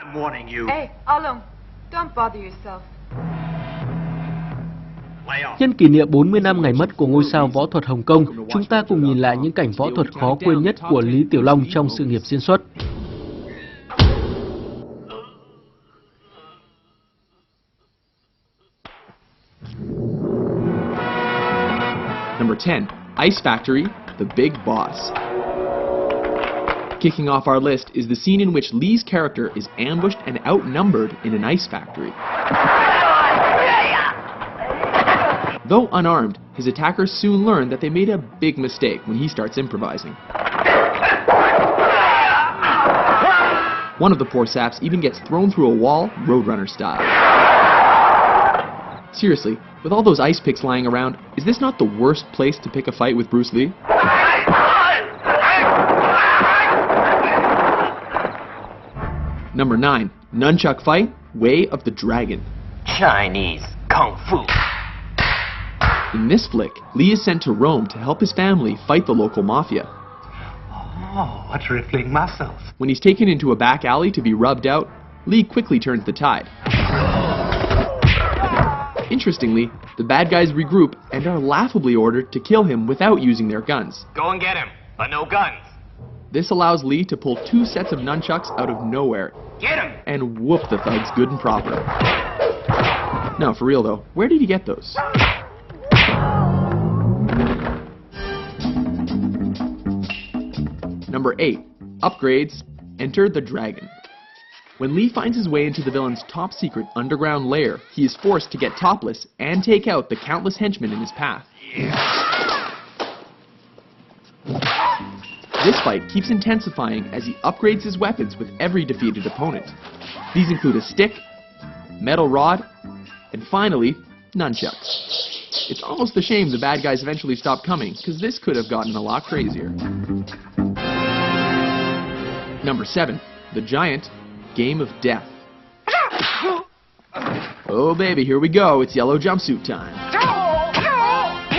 I'm warning you. Hey, Long, don't bother yourself. Nhân kỷ niệm 40 năm ngày mất của ngôi sao võ thuật Hồng Kông, chúng ta cùng nhìn lại những cảnh võ thuật khó quên nhất của Lý Tiểu Long trong sự nghiệp diễn xuất. Number 10, Ice Factory, The Big Boss. Kicking off our list is the scene in which Lee's character is ambushed and outnumbered in an ice factory. Though unarmed, his attackers soon learn that they made a big mistake when he starts improvising. One of the poor saps even gets thrown through a wall, Roadrunner style. Seriously, with all those ice picks lying around, is this not the worst place to pick a fight with Bruce Lee? Number 9, Nunchuck Fight, Way of the Dragon. Chinese Kung Fu. In this flick, Lee is sent to Rome to help his family fight the local mafia. Oh, what's rippling muscles? When he's taken into a back alley to be rubbed out, Lee quickly turns the tide. Interestingly, the bad guys regroup and are laughably ordered to kill him without using their guns. Go and get him, but no guns. This allows Lee to pull 2 sets of nunchucks out of nowhere Get him! and whoop the thugs good and proper. No, for real though, where did he get those? Number 8, Upgrades, Enter the Dragon. When Lee finds his way into the villain's top secret underground lair, he is forced to get topless and take out the countless henchmen in his path. This fight keeps intensifying as he upgrades his weapons with every defeated opponent. These include a stick, metal rod, and finally, nunchucks. It's almost a shame the bad guys eventually stopped coming, because this could have gotten a lot crazier. Number 7, The Giant, Game of Death. Oh baby, here we go, it's yellow jumpsuit time.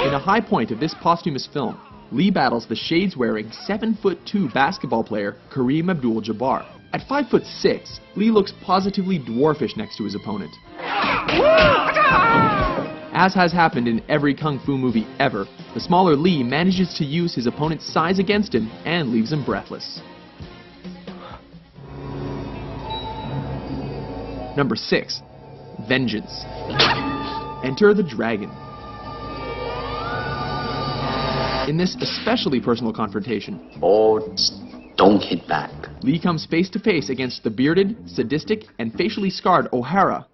In a high point of this posthumous film, Lee battles the shades-wearing 7'2" basketball player Kareem Abdul-Jabbar. At 5'6", Lee looks positively dwarfish next to his opponent. As has happened in every kung fu movie ever, the smaller Lee manages to use his opponent's size against him and leaves him breathless. Number 6, Vengeance. Enter the Dragon. In this especially personal confrontation, Don't hit back. Lee comes face to face against the bearded, sadistic, and facially scarred O'Hara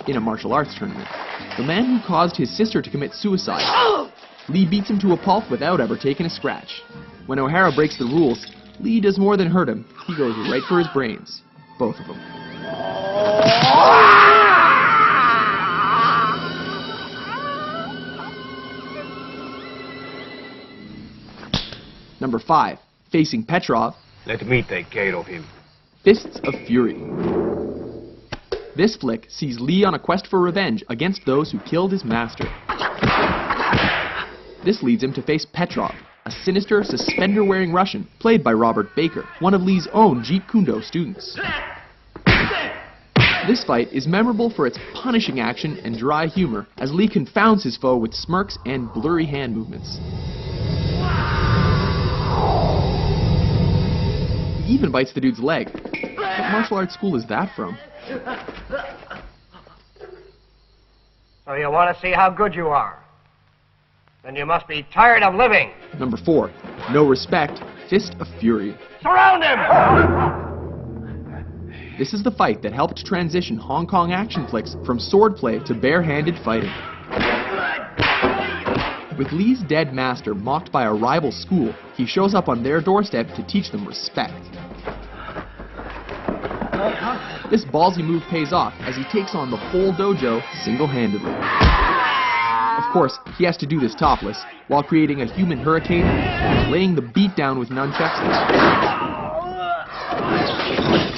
in a martial arts tournament. The man who caused his sister to commit suicide. Lee beats him to a pulp without ever taking a scratch. When O'Hara breaks the rules, Lee does more than hurt him. He goes right for his brains. Both of them. Number 5, Facing Petrov. Let me take care of him. Fists of Fury. This flick sees Lee on a quest for revenge against those who killed his master. This leads him to face Petrov, a sinister, suspender-wearing Russian, played by Robert Baker, one of Lee's own Jeet Kune Do students. This fight is memorable for its punishing action and dry humor, as Lee confounds his foe with smirks and blurry hand movements. He even bites the dude's leg. What martial arts school is that from? So you want to see how good you are? Then you must be tired of living. Number 4, No Respect, Fist of Fury. Surround him! This is the fight that helped transition Hong Kong action flicks from swordplay to bare-handed fighting. With Lee's dead master mocked by a rival school, he shows up on their doorstep to teach them respect. This ballsy move pays off as he takes on the whole dojo single-handedly. Of course, he has to do this topless, while creating a human hurricane, laying the beat down with nunchucks,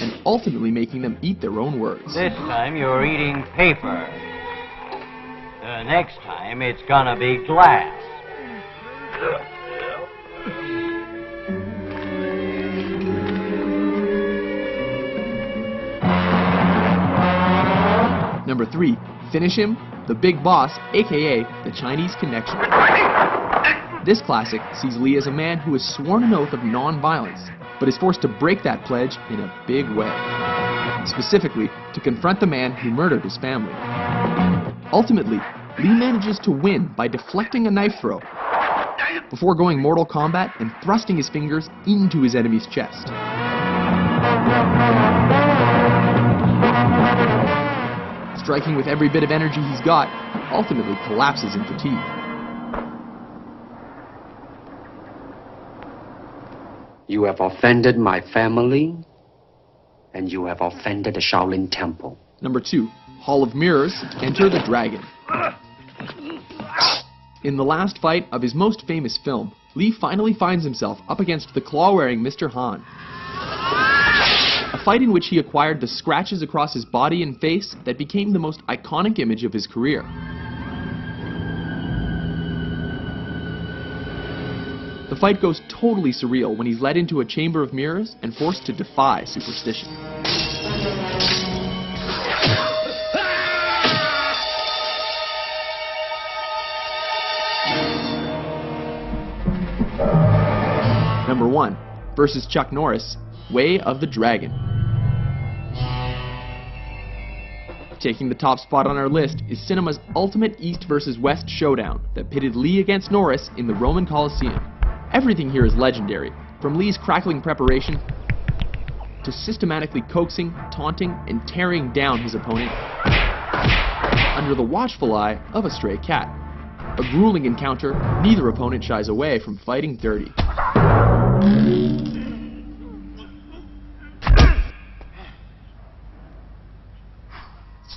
and ultimately making them eat their own words. This time you're eating paper. Next time it's gonna be glass. Number 3, finish him, the Big Boss, aka the Chinese Connection. This classic sees Lee as a man who has sworn an oath of non-violence, but is forced to break that pledge in a big way. Specifically, to confront the man who murdered his family. Ultimately, Lee manages to win by deflecting a knife throw, before going Mortal Kombat and thrusting his fingers into his enemy's chest. Striking with every bit of energy he's got, ultimately collapses in fatigue. You have offended my family, and you have offended the Shaolin Temple. Number 2, Hall of Mirrors, Enter the Dragon. In the last fight of his most famous film, Lee finally finds himself up against the claw-wearing Mr. Han. A fight in which he acquired the scratches across his body and face that became the most iconic image of his career. The fight goes totally surreal when he's led into a chamber of mirrors and forced to defy superstition. Number 1, versus Chuck Norris, Way of the Dragon. Taking the top spot on our list is cinema's ultimate East versus West showdown that pitted Lee against Norris in the Roman Colosseum. Everything here is legendary, from Lee's crackling preparation to systematically coaxing, taunting, and tearing down his opponent under the watchful eye of a stray cat. A grueling encounter, neither opponent shies away from fighting dirty.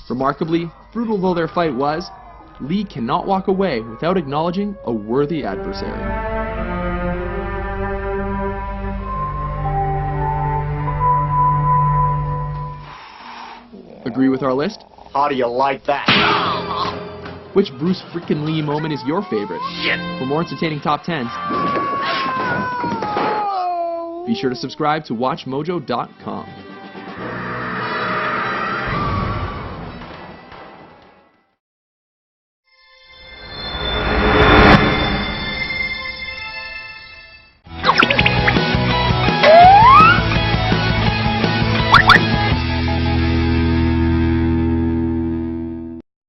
Remarkably, brutal though their fight was, Lee cannot walk away without acknowledging a worthy adversary. Agree with our list? How do you like that? Which Bruce frickin' Lee moment is your favorite? For more entertaining top 10s, be sure to subscribe to WatchMojo.com.